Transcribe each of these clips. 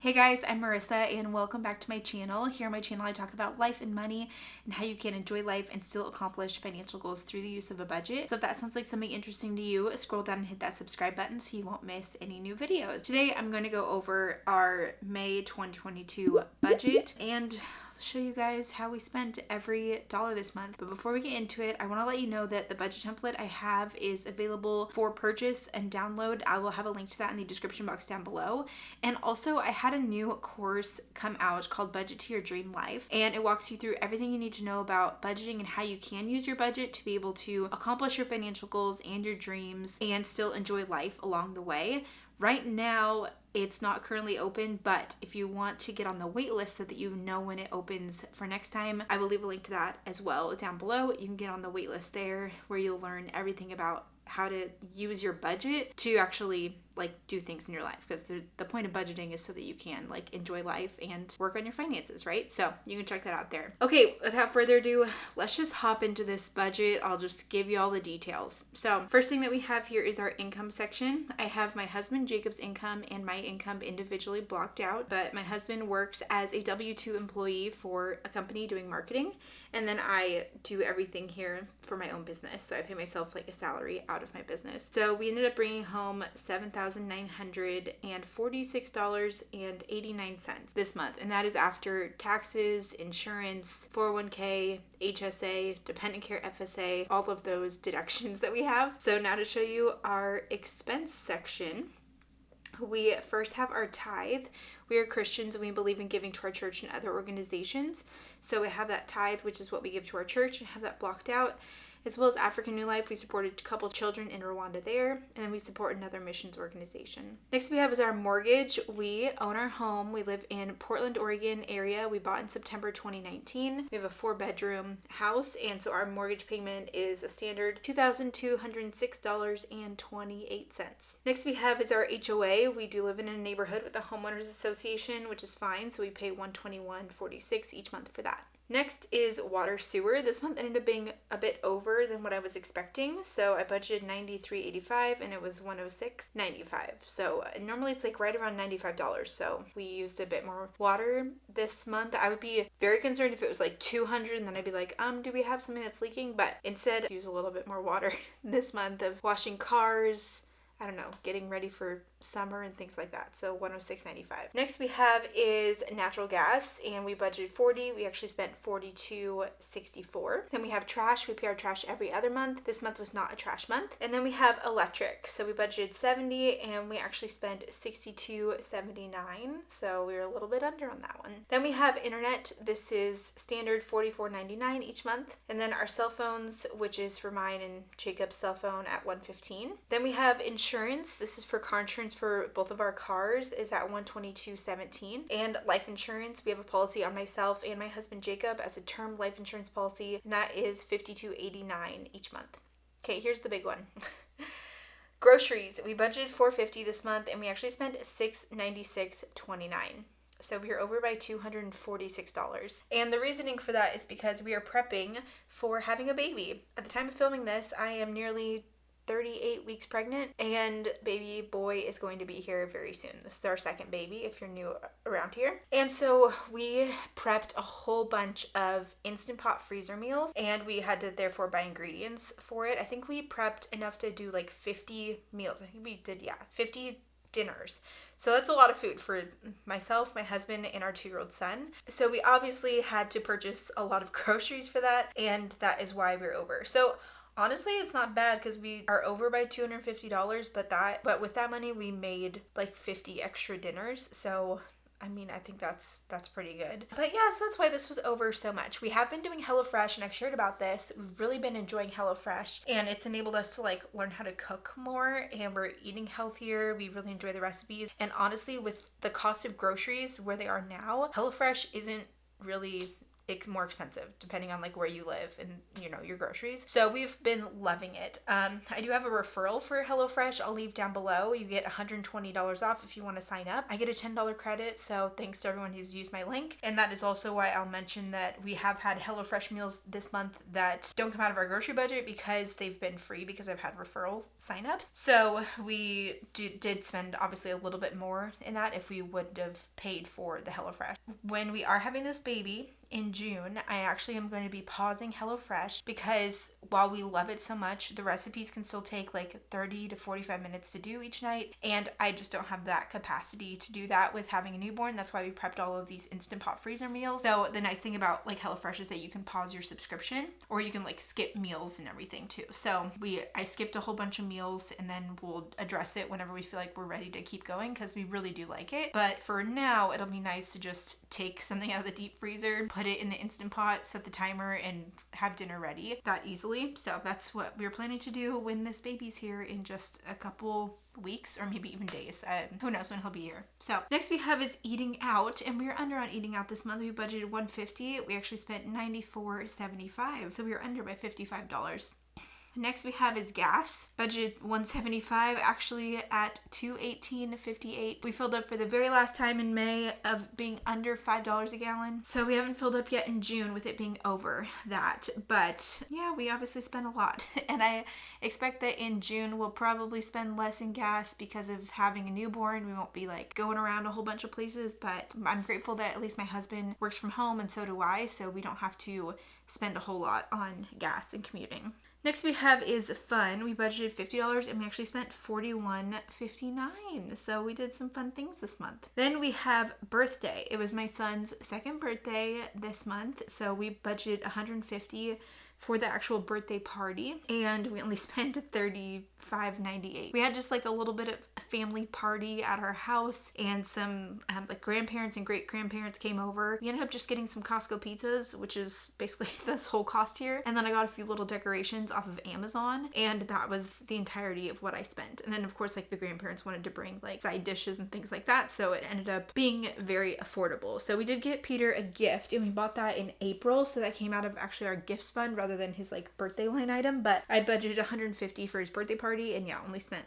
Hey guys, I'm Marissa and welcome back to my channel. Here on my channel I talk about life and money and how you can enjoy life and still accomplish financial goals through the use of a budget. So if that sounds like something interesting to you, scroll down and hit that subscribe button so you won't miss any new videos. Today I'm going to go over our May 2022 budget and show you guys how we spent every dollar this month. But before we get into it, I want to let you know that the budget template I have is available for purchase and download. I will have a link to that in the description box down below. And also I had a new course come out called Budget to Your Dream Life, and it walks you through everything you need to know about budgeting and how you can use your budget to be able to accomplish your financial goals and your dreams and still enjoy life along the way. Right now, it's not currently open, but if you want to get on the wait list so that you know when it opens for next time, I will leave a link to that as well down below. You can get on the wait list there where you'll learn everything about how to use your budget to actually do things in your life, because the point of budgeting is so that you can enjoy life and work on your finances, right? So you can check that out there. Okay, without further ado, let's just hop into this budget. I'll just give you all the details. So first thing that we have here is our income section. I have my husband Jacob's income and my income individually blocked out, but my husband works as a W-2 employee for a company doing marketing, and then I do everything here for my own business. So I pay myself a salary out of my business. So we ended up bringing home $7,946.89 this month, and that is after taxes, insurance, 401k, HSA, dependent care FSA, all of those deductions that we have. So now to show you our expense section, we first have our tithe. We are Christians and we believe in giving to our church and other organizations. So we have that tithe, which is what we give to our church, and have that blocked out. As well as African New Life, we supported a couple children in Rwanda there, and then we support another missions organization. Next we have is our mortgage. We own our home. We live in Portland, Oregon area. We bought in September 2019. We have a 4-bedroom house, and so our mortgage payment is a standard $2,206.28. Next we have is our HOA. We do live in a neighborhood with a homeowners association, which is fine, so we pay $121.46 each month for that. Next is water sewer. This month ended up being a bit over than what I was expecting. So I budgeted $93.85 and it was $106.95. So normally it's right around $95. So we used a bit more water this month. I would be very concerned if it was $200 and then I'd be do we have something that's leaking? But instead use a little bit more water this month of washing cars, getting ready for summer and things like that. So $106.95. Next we have is natural gas, and we budgeted $40. We actually spent $42.64. Then we have trash. We pay our trash every other month. This month was not a trash month. And then we have electric. So we budgeted $70 and we actually spent $62.79. So we were a little bit under on that one. Then we have internet. This is standard $44.99 each month. And then our cell phones, which is for mine and Jacob's cell phone at $115. Then we have insurance. This is for car insurance for both of our cars is at $122.17. And life insurance, we have a policy on myself and my husband Jacob as a term life insurance policy, and that is $52.89 each month. Okay, here's the big one. Groceries, we budgeted $450 this month and we actually spent $696.29. So we are over by $246. And the reasoning for that is because we are prepping for having a baby. At the time of filming this, I am nearly 38 weeks pregnant, and baby boy is going to be here very soon. This is our second baby if you're new around here. And so we prepped a whole bunch of Instant Pot freezer meals, and we had to therefore buy ingredients for it. I think we prepped enough to do 50 meals. I think we did, 50 dinners. So that's a lot of food for myself, my husband, and our 2-year-old son. So we obviously had to purchase a lot of groceries for that, and that is why we're over. So honestly, it's not bad because we are over by $250, but with that money we made 50 extra dinners. So I think that's pretty good. But yeah, so that's why this was over so much. We have been doing HelloFresh, and I've shared about this. We've really been enjoying HelloFresh, and it's enabled us to learn how to cook more, and we're eating healthier. We really enjoy the recipes. And honestly, with the cost of groceries where they are now, HelloFresh isn't really it's more expensive depending on like where you live and your groceries. So we've been loving it. I do have a referral for HelloFresh. I'll leave down below. You get $120 off if you want to sign up. I get a $10 credit, so thanks to everyone who's used my link. And that is also why I'll mention that we have had HelloFresh meals this month that don't come out of our grocery budget because they've been free because I've had referral signups. So we did spend obviously a little bit more in that if we would have paid for the HelloFresh. When we are having this baby in June, I actually am going to be pausing HelloFresh because while we love it so much, the recipes can still take like 30 to 45 minutes to do each night, and I just don't have that capacity to do that with having a newborn. That's why we prepped all of these Instant Pot freezer meals. So the nice thing about like HelloFresh is that you can pause your subscription, or you can like skip meals and everything too. So I skipped a whole bunch of meals, and then we'll address it whenever we feel like we're ready to keep going because we really do like it. But for now, it'll be nice to just take something out of the deep freezer, put it in the Instant Pot, set the timer, and have dinner ready that easily. So that's what we're planning to do when this baby's here in just a couple weeks or maybe even days. Who knows when he'll be here. So next we have is eating out, and we were under on eating out this month. We budgeted $150. We actually spent $94.75, so we were under by $55. Next we have is gas. Budget $175, actually at $218.58. We filled up for the very last time in May of being under $5 a gallon. So we haven't filled up yet in June with it being over that. But yeah, we obviously spent a lot. And I expect that in June we'll probably spend less in gas because of having a newborn. We won't be like going around a whole bunch of places, but I'm grateful that at least my husband works from home and so do I, so we don't have to spend a whole lot on gas and commuting. Next we have is fun. We budgeted $50 and we actually spent $41.59. So we did some fun things this month. Then we have birthday. It was my son's second birthday this month. So we budgeted $150 for the actual birthday party, and we only spent $35.98. We had just like a little bit of a family party at our house, and some like grandparents and great grandparents came over. We ended up just getting some Costco pizzas, which is basically this whole cost here, and then I got a few little decorations off of Amazon, and that was the entirety of what I spent. And then of course like the grandparents wanted to bring like side dishes and things like that, so it ended up being very affordable. So we did get Peter a gift, and we bought that in April, so that came out of actually our gifts fund rather than his like birthday line item. But I budgeted $150 for his birthday party, and yeah, only spent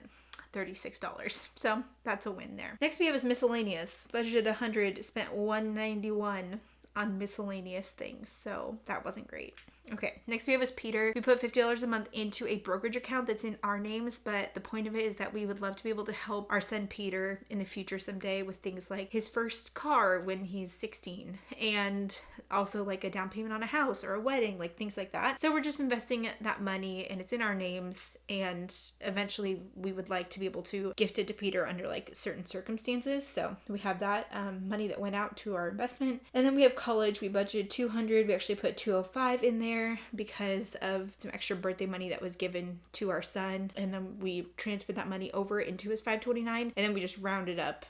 $36. So that's a win there. Next we have is miscellaneous. Budgeted $100, spent $191 on miscellaneous things, so that wasn't great. Okay, next we have is Peter. We put $50 a month into a brokerage account that's in our names, but the point of it is that we would love to be able to help our son Peter in the future someday with things like his first car when he's 16, and also like a down payment on a house or a wedding, like things like that. So we're just investing that money, and it's in our names, and eventually we would like to be able to gift it to Peter under like certain circumstances. So we have that money that went out to our investment. And then we have college. We budgeted $200. We actually put $205 in there because of some extra birthday money that was given to our son, and then we transferred that money over into his $529, and then we just rounded up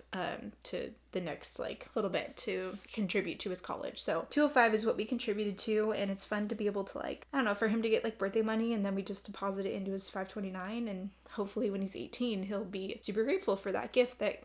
to the next like little bit to contribute to his college. So $205 is what we contributed to, and it's fun to be able to like, I don't know, for him to get like birthday money, and then we just deposit it into his $529, and hopefully when he's 18 he'll be super grateful for that gift that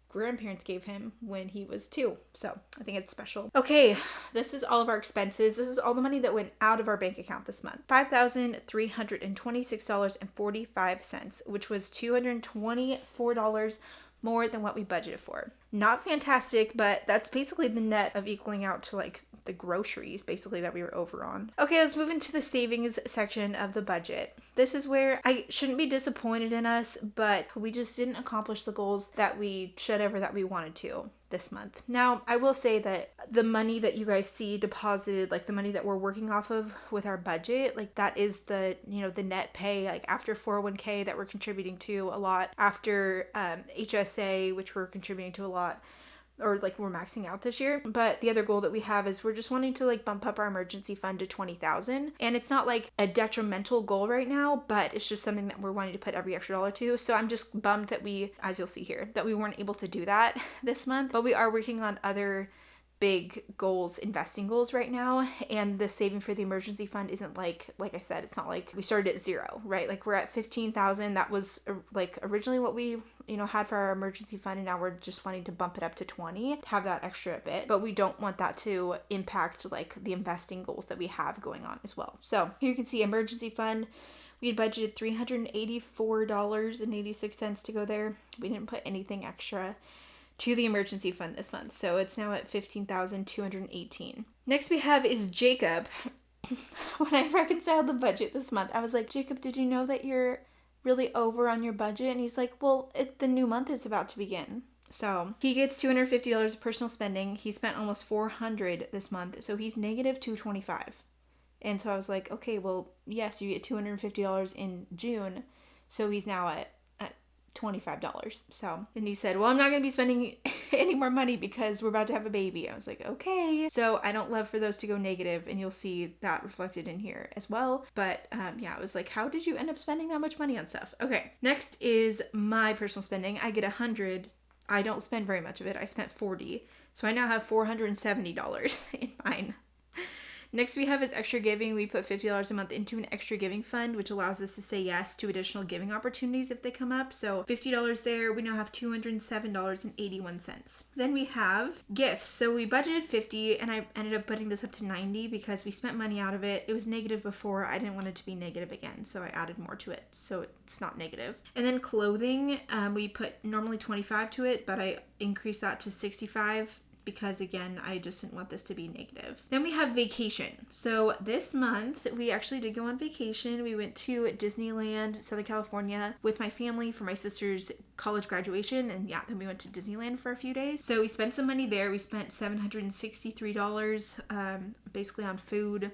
grandparents gave him when he was 2. So I think it's special. Okay, this is all of our expenses. This is all the money that went out of our bank account this month. $5,326.45, which was $224 more than what we budgeted for. Not fantastic, but that's basically the net of equaling out to like the groceries basically that we were over on. Okay, let's move into the savings section of the budget. This is where I shouldn't be disappointed in us, but we just didn't accomplish the goals that we should have or that we wanted to this month. Now, I will say that the money that you guys see deposited, like the money that we're working off of with our budget, like that is the, the net pay, like after 401k that we're contributing to a lot, after HSA, which we're contributing to a lot, or like we're maxing out this year. But the other goal that we have is we're just wanting to like bump up our emergency fund to $20,000. And it's not like a detrimental goal right now, but it's just something that we're wanting to put every extra dollar to. So I'm just bummed that we, as you'll see here, that we weren't able to do that this month. But we are working on other big goals, investing goals right now. And the saving for the emergency fund isn't like I said, it's not like we started at zero, right? Like we're at 15,000. That was like originally what we, had for our emergency fund. And now we're just wanting to bump it up to 20 to have that extra bit. But we don't want that to impact like the investing goals that we have going on as well. So here you can see emergency fund. We had budgeted $384.86 to go there. We didn't put anything extra to the emergency fund this month. So it's now at $15,218. Next we have is Jacob. When I reconciled the budget this month, I was like, Jacob, did you know that you're really over on your budget? And he's like, well, the new month is about to begin. So he gets $250 of personal spending. He spent almost $400 this month. So he's negative $225. And so I was like, okay, well, yes, you get $250 in June. So he's now at $25. So, and he said, well, I'm not going to be spending any more money because we're about to have a baby. I was like, okay. So I don't love for those to go negative, and you'll see that reflected in here as well. But yeah, I was like, how did you end up spending that much money on stuff? Okay. Next is my personal spending. I get $100. I don't spend very much of it. I spent $40. So I now have $470 in mine. Next we have is extra giving. We put $50 a month into an extra giving fund, which allows us to say yes to additional giving opportunities if they come up. So $50 there. We now have $207.81. Then we have gifts. So we budgeted $50 and I ended up putting this up to $90 because we spent money out of it. It was negative before. I didn't want it to be negative again, so I added more to it so it's not negative. And then clothing, we put normally $25 to it, but I increased that to $65 because again, I just didn't want this to be negative. Then we have vacation. So this month we actually did go on vacation. We went to Disneyland, Southern California with my family for my sister's college graduation. And yeah, then we went to Disneyland for a few days. So we spent some money there. We spent $763 basically on food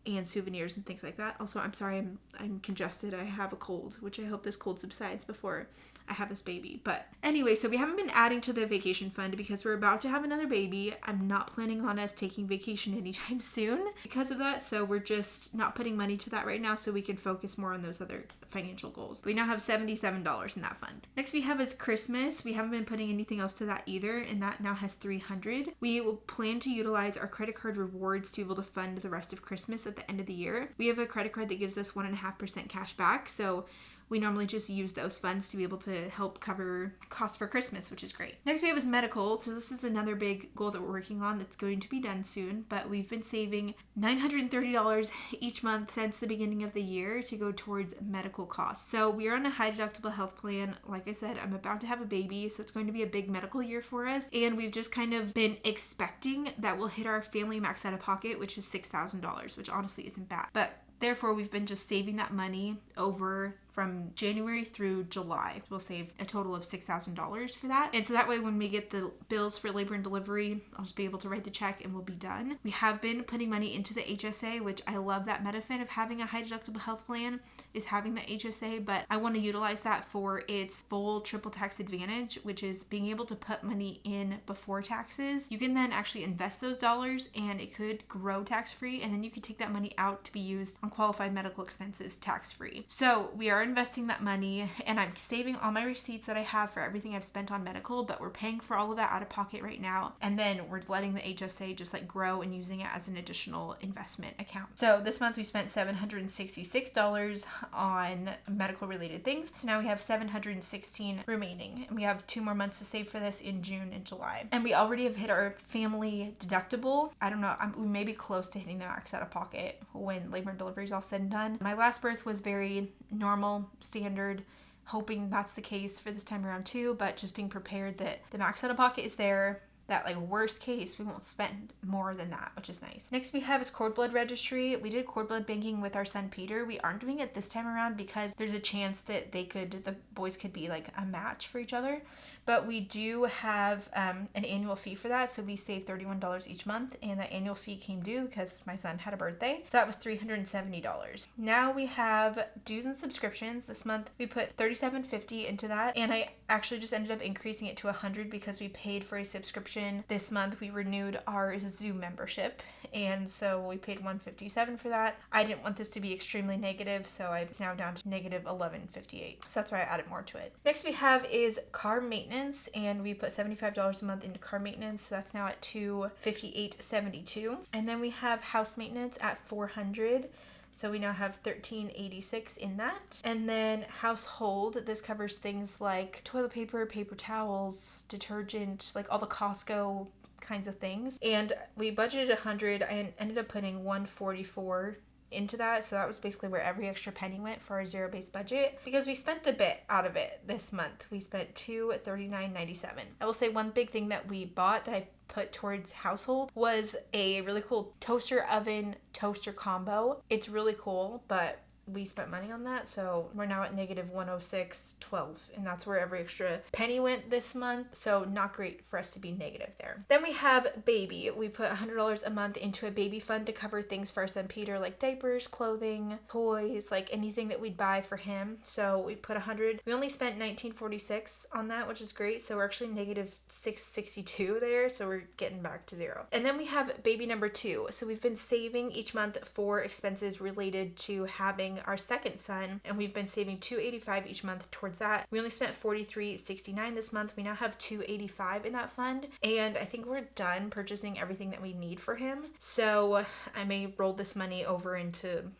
and souvenirs and things like that. Also, I'm sorry, I'm congested. I have a cold, which I hope this cold subsides before I have this baby. But anyway, so we haven't been adding to the vacation fund because we're about to have another baby. I'm not planning on us taking vacation anytime soon because of that. So we're just not putting money to that right now so we can focus more on those other financial goals. We now have $77 in that fund. Next we have is Christmas. We haven't been putting anything else to that either, and that now has $300. We will plan to utilize our credit card rewards to be able to fund the rest of Christmas at the end of the year. We have a credit card that gives us 1.5% cash back, so we normally just use those funds to be able to help cover costs for Christmas, which is great. Next we have is medical. So this is another big goal that we're working on that's going to be done soon, but we've been saving $930 each month since the beginning of the year to go towards medical costs. So we are on a high deductible health plan. Like I said, I'm about to have a baby, so it's going to be a big medical year for us. And we've just kind of been expecting that we'll hit our family max out of pocket, which is $6,000, which honestly isn't bad. But therefore, we've been just saving that money over from January through July. We'll save a total of $6,000 for that. And so that way when we get the bills for labor and delivery, I'll just be able to write the check and we'll be done. We have been putting money into the HSA, which I love that benefit of having a high deductible health plan is having the HSA, but I want to utilize that for its full triple tax advantage, which is being able to put money in before taxes. You can then actually invest those dollars and it could grow tax-free, and then you could take that money out to be used on qualified medical expenses tax-free. So we are investing that money and I'm saving all my receipts that I have for everything I've spent on medical, but we're paying for all of that out of pocket right now, and then we're letting the HSA just like grow and using it as an additional investment account. So this month we spent $766 on medical related things, so now we have $716 remaining, and we have 2 more months to save for this in June and July. And we already have hit our family deductible. I don't know, we may be close to hitting the max out of pocket when labor and delivery is all said and done. My last birth was very normal, standard, hoping that's the case for this time around too, but just being prepared that the max out of pocket is there, that like worst case we won't spend more than that, which is nice. Next we have is cord blood registry. We did cord blood banking with our son Peter. We aren't doing it this time around because there's a chance that the boys could be like a match for each other. But we do have an annual fee for that, so we save $31 each month, and that annual fee came due because my son had a birthday, so that was $370. Now we have dues and subscriptions. This month we put $37.50 into that, and I actually just ended up increasing it to $100 because we paid for a subscription. This month we renewed our Zoom membership, and so we paid $157 for that. I didn't want this to be extremely negative, so it's now down to negative $11.58. So that's why I added more to it. Next we have is car maintenance. maintenance, and we put $75 a month into car maintenance, so that's now at $258.72. And then we have house maintenance at $400. So we now have $13.86 in that. And then household, this covers things like toilet paper, paper towels, detergent, like all the Costco kinds of things. And we budgeted $100. I ended up putting $144 into that, so that was basically where every extra penny went for our zero-based budget, because we spent a bit out of it this month. We spent $239.97. I will say one big thing that we bought that I put towards household was a really cool toaster oven toaster combo. It's really cool, but we spent money on that, so we're now at negative $106.12, and that's where every extra penny went this month, so not great for us to be negative there. Then we have baby. We put $100 a month into a baby fund to cover things for our son Peter, like diapers, clothing, toys, like anything that we'd buy for him. So we put $100. We only spent $19.46 on that, which is great, so we're actually negative $662 there, so we're getting back to zero. And then we have baby number 2. So we've been saving each month for expenses related to having our second son, and we've been saving $285 each month towards that. We only spent $43.69 this month. We now have $285 in that fund, and I think we're done purchasing everything that we need for him. So I may roll this money over into,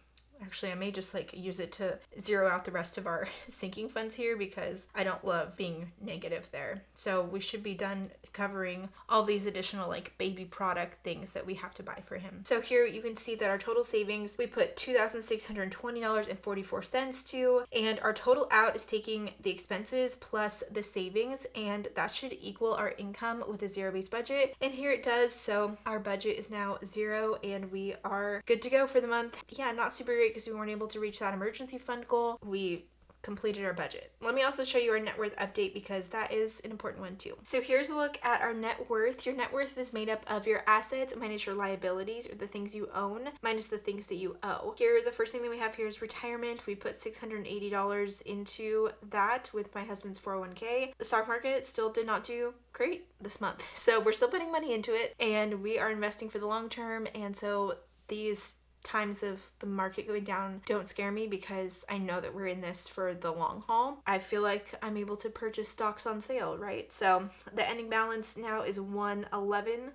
actually, I may just like use it to zero out the rest of our sinking funds here, because I don't love being negative there. So we should be done covering all these additional like baby product things that we have to buy for him. So here you can see that our total savings, we put $2,620.44 to, and our total out is taking the expenses plus the savings, and that should equal our income with a zero-based budget. And here it does. So our budget is now zero, and we are good to go for the month. Yeah, not super great because we weren't able to reach that emergency fund goal. We completed our budget. Let me also show you our net worth update, because that is an important one too. So here's a look at our net worth. Your net worth is made up of your assets minus your liabilities, or the things you own, minus the things that you owe. Here, the first thing that we have here is retirement. We put $680 into that with my husband's 401k. The stock market still did not do great this month, so we're still putting money into it, and we are investing for the long term. And so these times of the market going down don't scare me, because I know that we're in this for the long haul. I feel like I'm able to purchase stocks on sale, right? So the ending balance now is 111.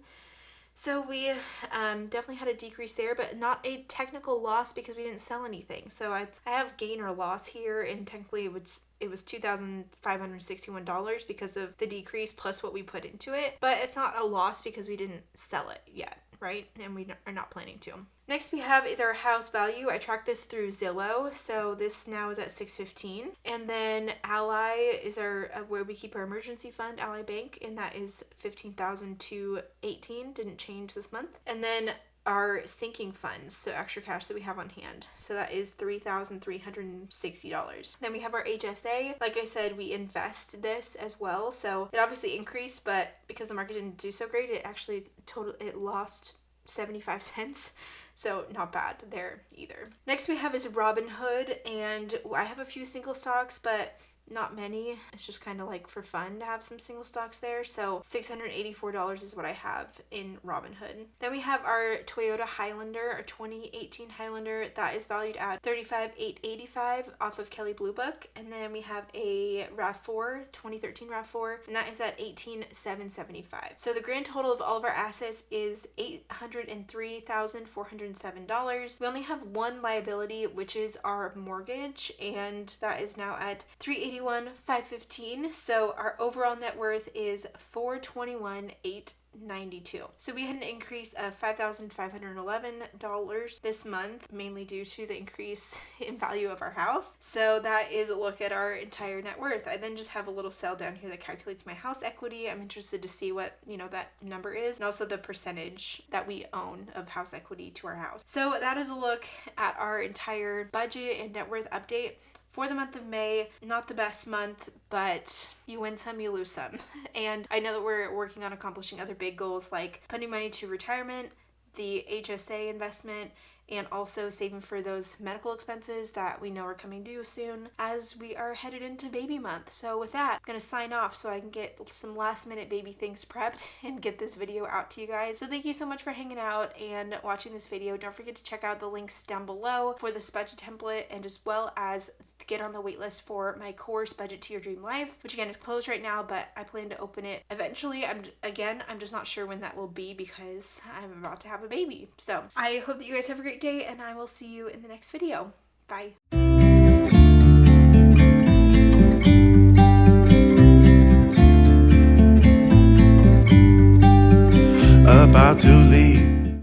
So we definitely had a decrease there, but not a technical loss because we didn't sell anything. So I have gain or loss here, and technically it was $2,561 because of the decrease plus what we put into it, but it's not a loss because we didn't sell it yet, right? And we are not planning to. Next we have is our house value. I tracked this through Zillow, so this now is at $615. And then Ally is our where we keep our emergency fund, Ally Bank, and that is $15,218. Didn't change this month. And then our sinking funds, so extra cash that we have on hand. So that is $3,360. Then we have our HSA. Like I said, we invest this as well. So it obviously increased, but because the market didn't do so great, it actually it lost 75 cents. So not bad there either. Next we have is Robinhood, and I have a few single stocks, but not many. It's just kind of like for fun to have some single stocks there. So $684 is what I have in Robinhood. Then we have our Toyota Highlander, our 2018 Highlander. That is valued at $35,885 off of Kelley Blue Book. And then we have a RAV4, 2013 RAV4, and that is at $18,775. So the grand total of all of our assets is $803,407. We only have one liability, which is our mortgage, and that is now at $381,515. So our overall net worth is $421,892. So we had an increase of $5,511 this month, mainly due to the increase in value of our house. So that is a look at our entire net worth. I then just have a little cell down here that calculates my house equity. I'm interested to see what, that number is, and also the percentage that we own of house equity to our house. So that is a look at our entire budget and net worth update for the month of May. Not the best month, but you win some, you lose some. And I know that we're working on accomplishing other big goals like putting money to retirement, the HSA investment, and also saving for those medical expenses that we know are coming due soon as we are headed into baby month. So with that, I'm going to sign off so I can get some last minute baby things prepped and get this video out to you guys. So thank you so much for hanging out and watching this video. Don't forget to check out the links down below for this budget template, and as well as get on the wait list for my course, Budget to Your Dream Life, which again is closed right now, but I plan to open it eventually. I'm just not sure when that will be because I'm about to have a baby. So I hope that you guys have a great day, and I will see you in the next video. Bye. About to leave.